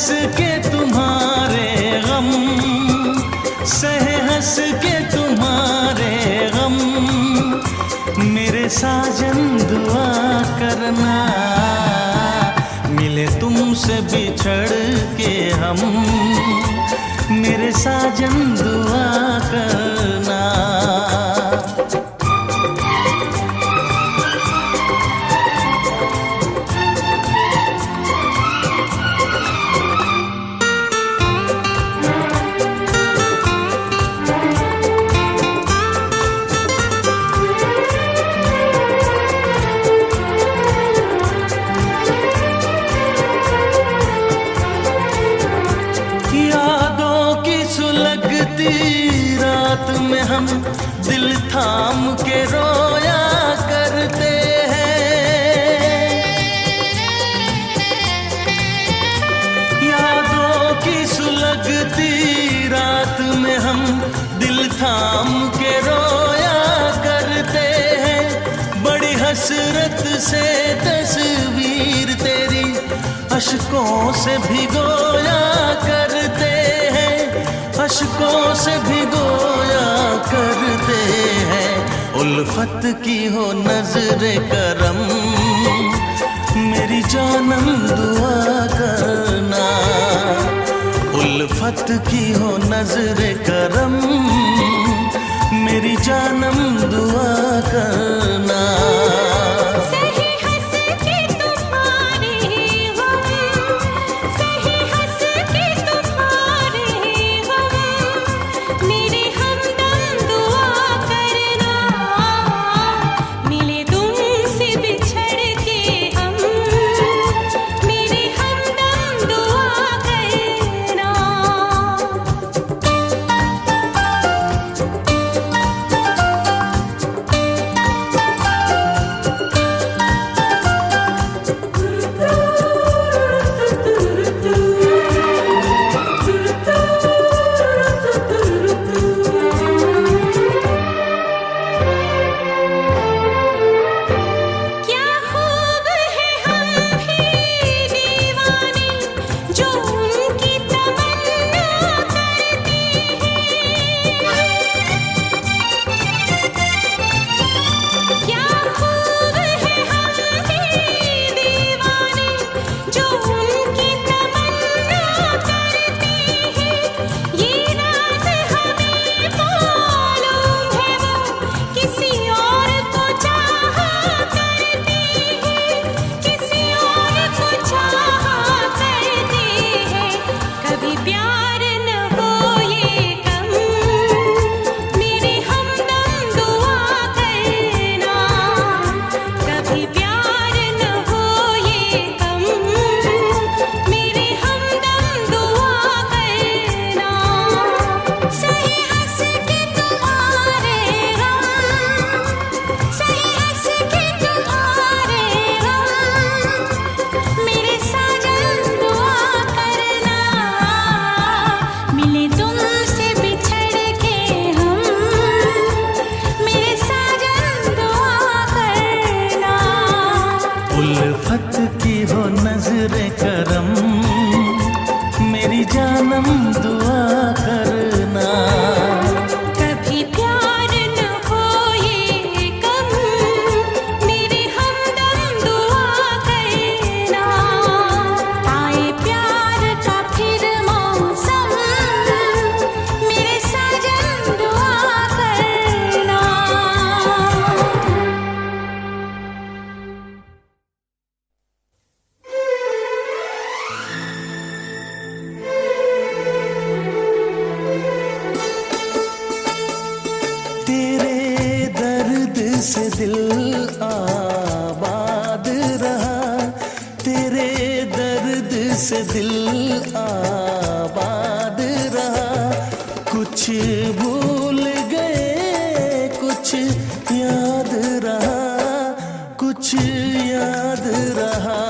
हंस के तुम्हारे गम, सहे हंस के तुम्हारे गम, मेरे साजन दुआ करना, मिले तुमसे बिछड़ के हम, मेरे साजन दुआ करना। रात में हम दिल थाम के रोया करते हैं, यादों की सुलगती रात में हम दिल थाम के रोया करते हैं। बड़ी हसरत से तस्वीर तेरी अश्कों से भिगोया करते हैं, अश्कों से भिगोया करते हैं। उल्फत की हो नजरे करम, मेरी जानम दुआ करना, उल्फत की हो नजरे करम, मेरी जानम दुआ करना। उल्फत की हो नजरे करम, मेरी जानम दुआ करना। कभी प्यार न हो ये कम, मेरे हमदम दुआ करना। आए प्यार का फिर मौसम, मेरे साजन दुआ करना। से दिल आबाद रहा, तेरे दर्द से दिल आबाद रहा। कुछ भूल गए कुछ याद रहा, कुछ याद रहा।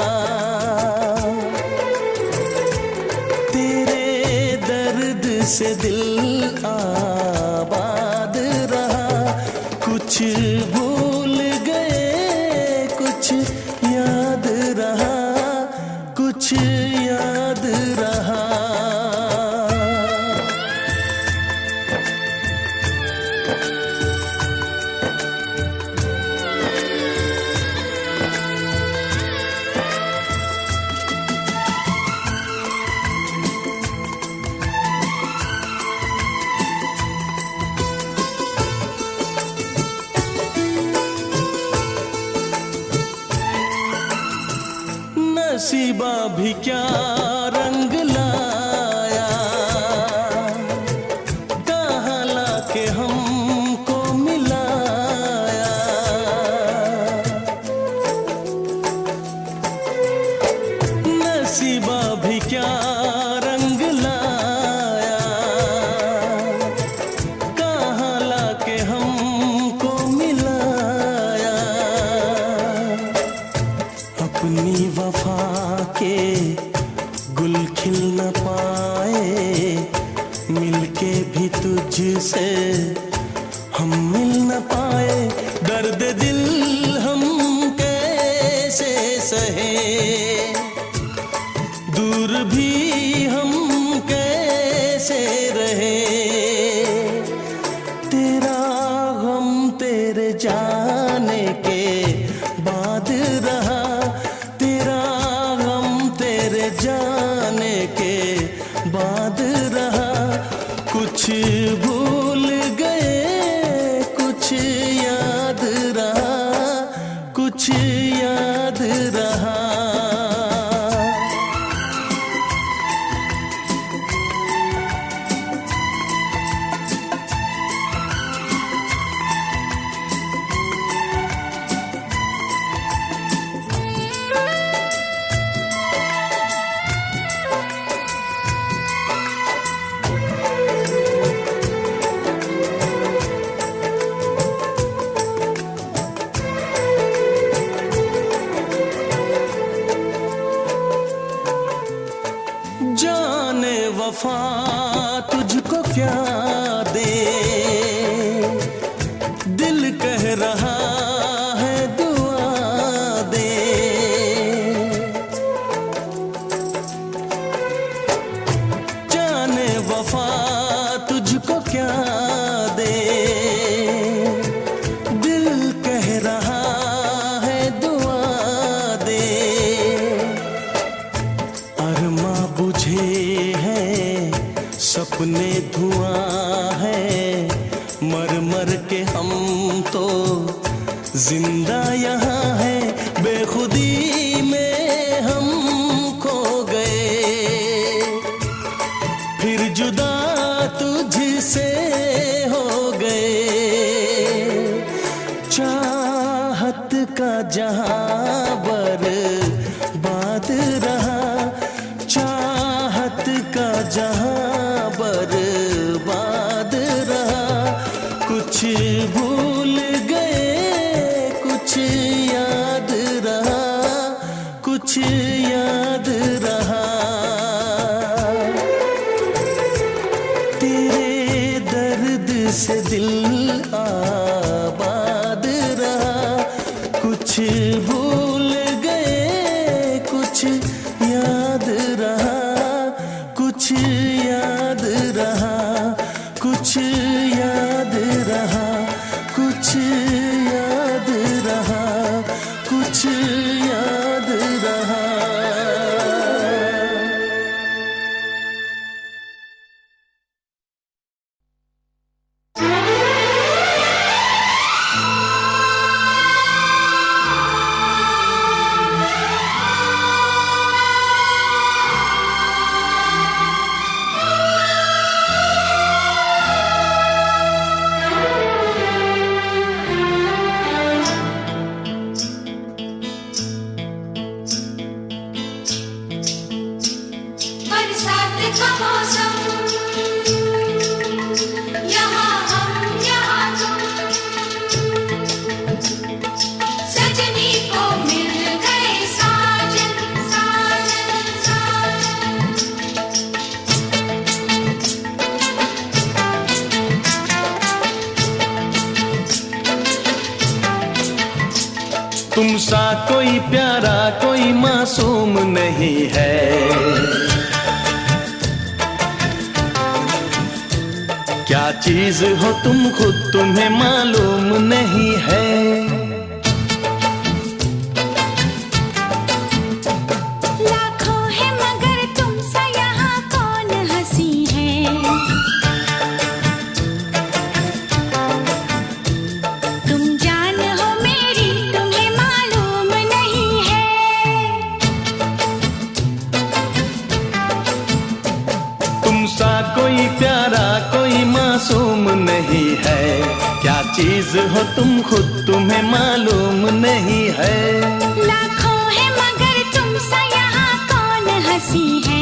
तेरे दर्द से दिल आबाद रहा, कुछ भूल गए कुछ याद रहा, कुछ याद रहा। नसीबा भी क्या रंग लाया, कहाँ लाके हमको मिलाया। नसीबा भी क्या रंग लाया, कहाँ लाके हमको मिलाया। अपनी वफा के गुल खिल न पाए, मिलके भी तुझसे हम मिल न पाए। दर्द दिल हम कैसे सहे, दूर भी हम कैसे रहे। तेरा गम तेरे जाने के बाद रहा, तेरा गम तेरे जाने के बाद रहा। कुछ भूल गए कुछ याद रहा, कुछ याद रहा। जाने वफा तुझको क्या दे, दिल कह रहा है दुआ दे। जाने वफा तुझको क्या दे, दिल कह रहा है दुआ दे। अरमा बुझे हैं सपने धुआं है, मर मर के हम तो जिंदा यहाँ है। बेखुदी में हम खो गए, फिर जुदा तुझसे हो गए। चाहत का जहां बर्बाद रहा, चाहत का जहां बर्बाद रहा। कुछ भूल गए कुछ याद रहा, कुछ याद रहा। तेरे दर्द से दिल आबाद रहा। कुछ भूल गए कुछ याद रहा, कुछ याद रहा, कुछ याद रहा, कुछ याद रहा, कुछ याद रहा। बरसात का मौसम, यहाँ हम यहाँ तुम, सजनी को मिल गए साजन साजन साजन। तुम सा कोई प्यारा कोई मासूम नहीं है, क्या चीज हो तुम खुद तुम्हें मालूम नहीं है। लाखों है मगर तुम सा यहाँ कौन हंसी है। तुम जान हो मेरी तुम्हें मालूम नहीं है। चीज हो तुम खुद तुम्हें मालूम नहीं है। लाखों है मगर तुम सा यहाँ कौन हंसी है,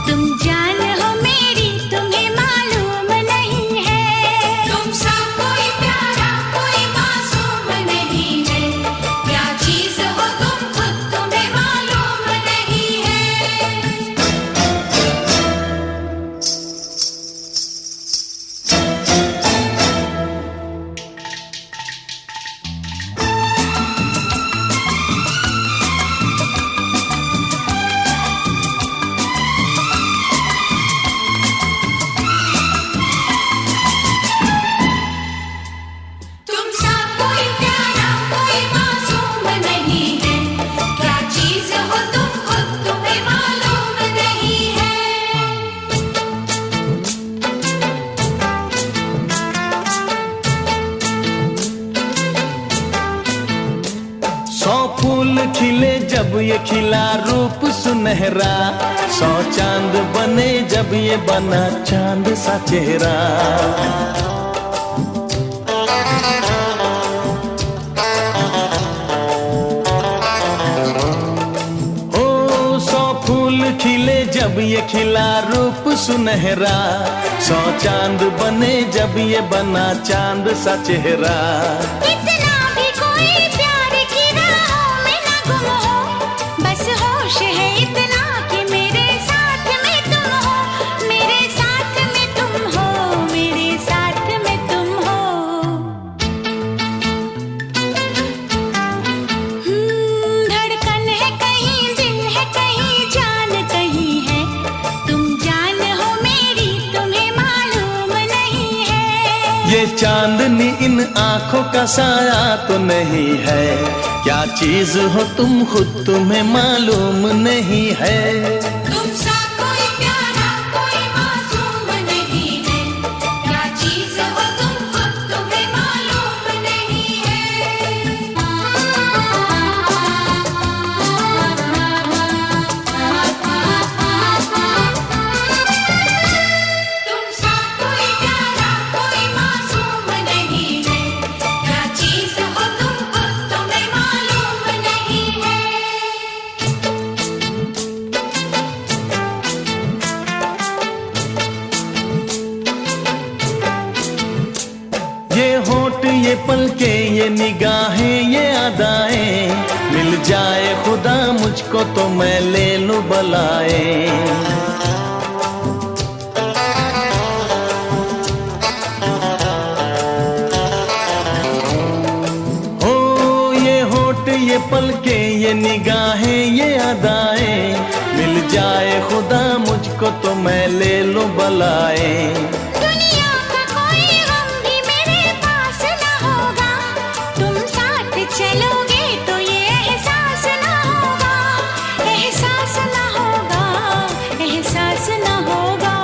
तुम जान हो मेरी तुम्हें मालूम नहीं है। तुम सा कोई प्यारा कोई मासूम नहीं है, क्या चीज हो तुम खुद तुम्हें मालूम नहीं है। तुम सा कोई प्यारा कोई मासूम नहीं है, क्या चीज हो तुम खुद तुम्हें मालूम नहीं है। सौ फूल खिले जब ये खिला रूप सुनहरा, 100 चांद बने जब ये बना चांद सा चेहरा। ओ 100 फूल खिले जब ये खिला रूप सुनहरा, 100 चांद बने जब ये बना चांद सा चेहरा। इतना भी कोई प्यार की राहों में ना गुम हो, बस होश है इतना कि मेरे साथ में तुम हो, मेरे साथ में तुम हो, मेरे साथ में तुम हो। धड़कन है कहीं दिल है कहीं जान कहीं है, तुम जान हो मेरी तुम्हें मालूम नहीं है। ये चांदनी इन आंखों का साया तो नहीं है, क्या चीज हो तुम खुद तुम्हें मालूम नहीं है। तुम सा कोई प्यारा कोई मासूम नहीं है, क्या चीज हो तुम खुद तुम्हें मालूम नहीं है। तुम सा कोई प्यारा कोई मासूम नहीं है, क्या चीज हो तुम खुद तुम्हें मालूम नहीं है। ये होठ ये पलके ये निगाहें ये अदाएं, मिल जाए खुदा मुझको तो मैं ले लूं बलाए। ओ ये होठ ये पलके ये निगाहें ये अदाएं, मिल जाए खुदा मुझको तो मैं ले लूं बलाए। दुनिया का कोई गम भी मेरे पास न होगा, तुम साथ चलोगे तो ये एहसास न होगा, एहसास न होगा, एहसास न होगा।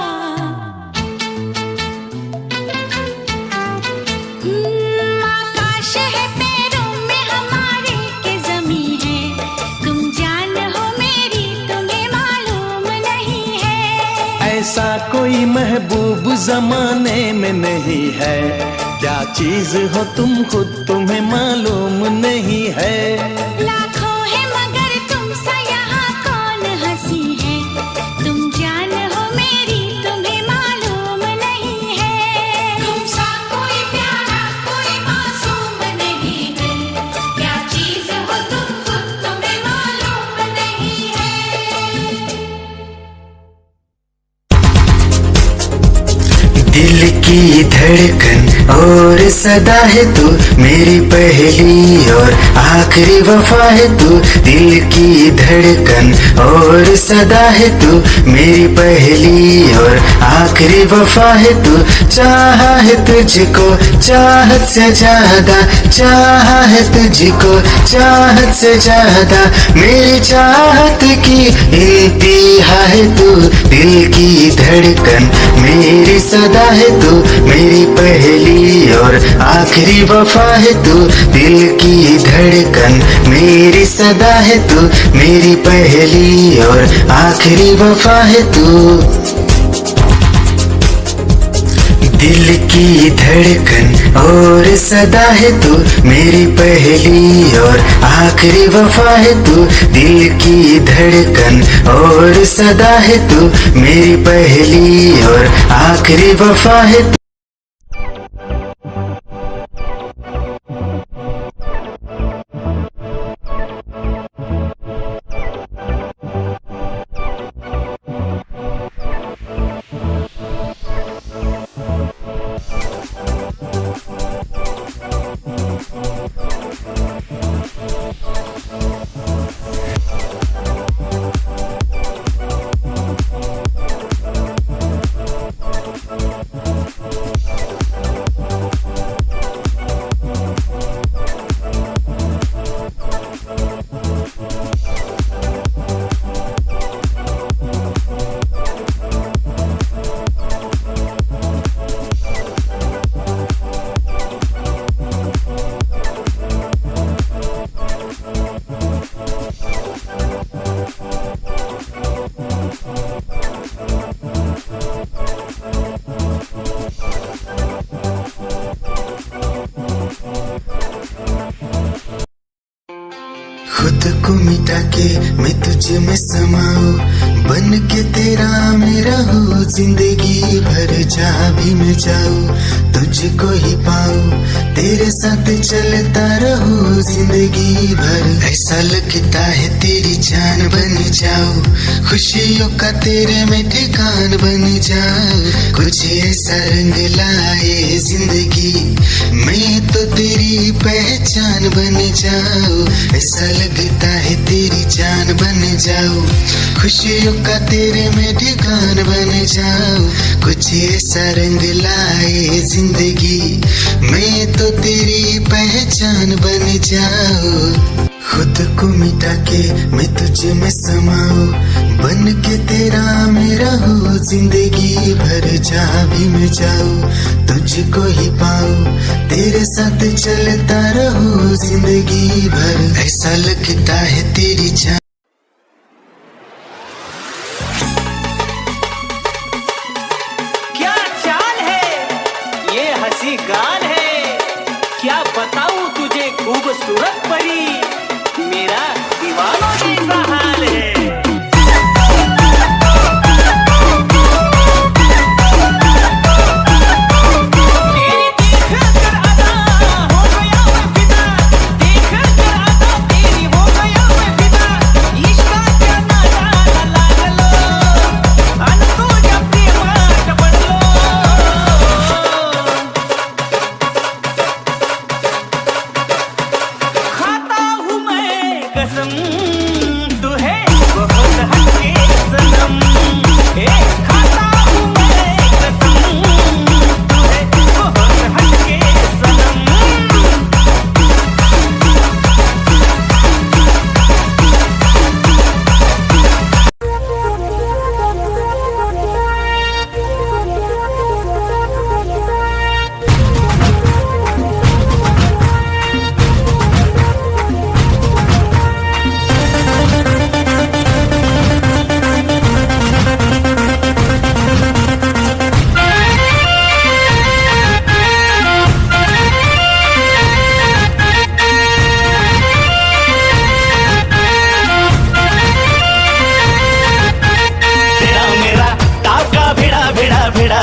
आकाश है पैरों में हमारे के ज़मीं है, तुम जान हो मेरी तुम्हें मालूम नहीं है। ऐसा कोई महबूब जमाने में नहीं है, क्या चीज हो तुम खुद तुम्हें मालूम नहीं है। लाखों है मगर तुम सा यहाँ कौन हंसी है, तुम जान हो मेरी तुम्हें मालूम नहीं है। तुम सा कोई प्यारा कोई मासूम नहीं है, क्या चीज हो तुम खुद तुम्हें मालूम नहीं है। दिल की धड़कन और सदा है तू मेरी पहली और आखिरी वफा है तू। दिल की धड़कन और सदा है तू मेरी पहली और आखिरी वफा है तू। चाहा है तुझको चाहत से ज्यादा, चाहा है तुझको चाहत से ज्यादा, मेरी चाहत की इंतहा है तू। दिल की धड़कन मेरी सदा है तू मेरी पहली और आखिरी वफा है तू। दिल की धड़कन मेरी सदा है तू मेरी पहली और आखिरी वफा है तू। दिल की धड़कन और सदा है तू मेरी पहली और आखिरी वफा है तू। दिल की धड़कन और सदा है तू मेरी पहली और आखिरी वफा है तू। खुद को मिटा के मैं तुझ में समाऊं, बन के तेरा मैं रहूं जिंदगी भर। जहाँ भी मैं जाऊं तुझको ही पाऊं, तेरे साथ चलता रहूं जिंदगी भर। ऐसा लगता है तेरी जान बन जाऊं, खुशियों का तेरे में ठिकान बन जाऊं। कुछ ऐसा रंग लाए जिंदगी, मैं तो तेरी पहचान बन जाऊं। ऐसा लगता है तेरी जान बन जाऊं, खुशियों का तेरे में ठिकान बन जाऊं। कुछ ऐसा रंग लाए जिंदगी, मैं तो तेरी पहचान बन जाऊं। खुद को मिटा के मैं तुझ में समाऊं, बन के तेरा मैं रहूं जिंदगी भर। जहाँ भी मैं जाऊं तुझको ही पाऊं, तेरे साथ चलता रहूं जिंदगी भर। ऐसा लगता है तेरी जान। क्या चाल है, ये हंसी गान है, क्या बताऊं तुझे खूबसूरत परी, मेरा दीवानों जैसा हाल है।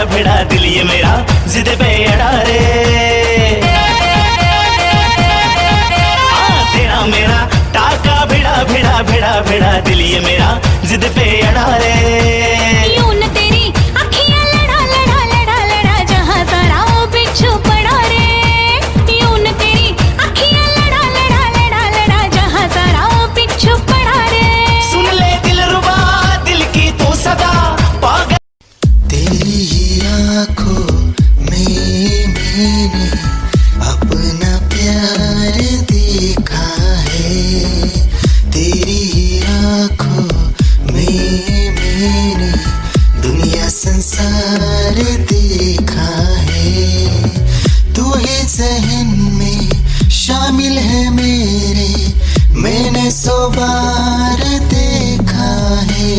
भिड़ा दिल ये मेरा जिद पे अड़ा रे, तेरा मेरा टाका भिड़ा भिड़ा भिड़ा भिड़ा दिल ये मेरा जिद पे अड़ा रे। यूं न तेरी अखियां लड़ा लड़ा लड़ा लड़ा, जहां सारा वो बिच्छू पड़ा रे। यूं न तेरी अखियां लड़ा लड़ा लड़ा लड़ा, जहां सारा वो बिच्छू पड़ा रे। सुन ले दिलरुबा दिल की तू सदा पागल। तेरी ही आँखों में मैंने अपना प्यार देखा है। तेरी ही आँखों में मैंने दुनिया संसार देखा है। तू ही ज़हन में शामिल है मेरे, मैंने 100 बार देखा है।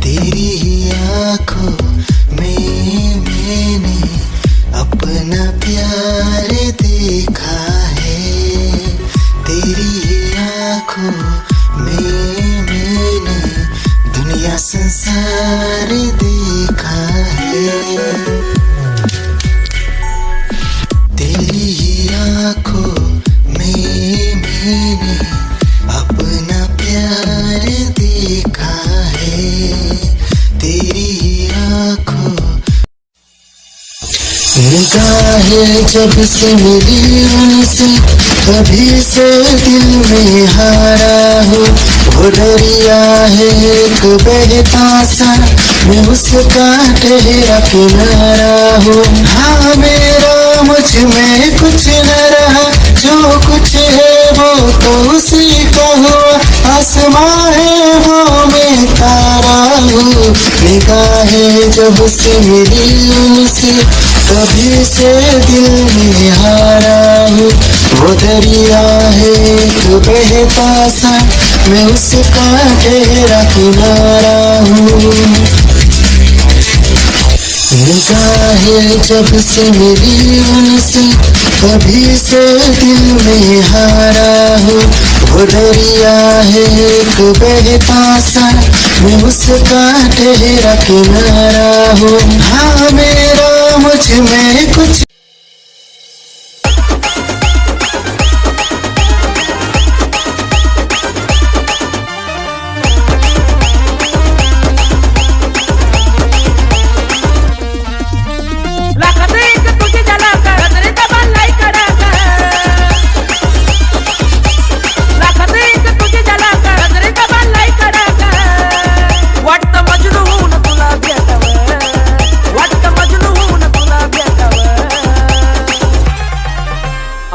तेरी ही आँखों में मैंने आँखों में मैंने दुनिया संसार देखा है। तेरी ही आँखों में मैंने अपना प्यार देखा है। तेरी ही आँखों निगाहें जब से मिली उनसे कभी से दिल में हारा हूँ। वो दरिया है एक बहता सा, मैं उसका ठहरा किनारा हूँ। हाँ मेरा मुझ में कुछ न रहा, जो कुछ है वो तो उसी का हुआ। आसमां है वो मैं तारा हूँ। निगाहें जब से मिली उनसे कभी से दिल में हारा हूँ। वो दरिया है एक बहता सा, मैं उसका ठहरा किनारा हूँ। निगाहें जब से मिली उनसे कभी से दिल में हारा हूँ। वो दरिया है एक बहता सा, मैं उसका ठहरा किनारा हूँ। हाँ मेरा मुझ में कुछ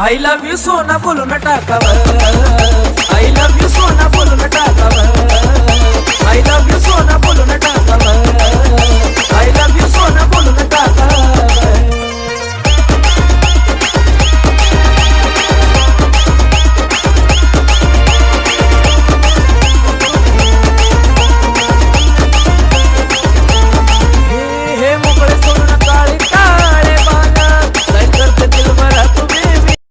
I love you सोना फुल में टाकाव I love you सोना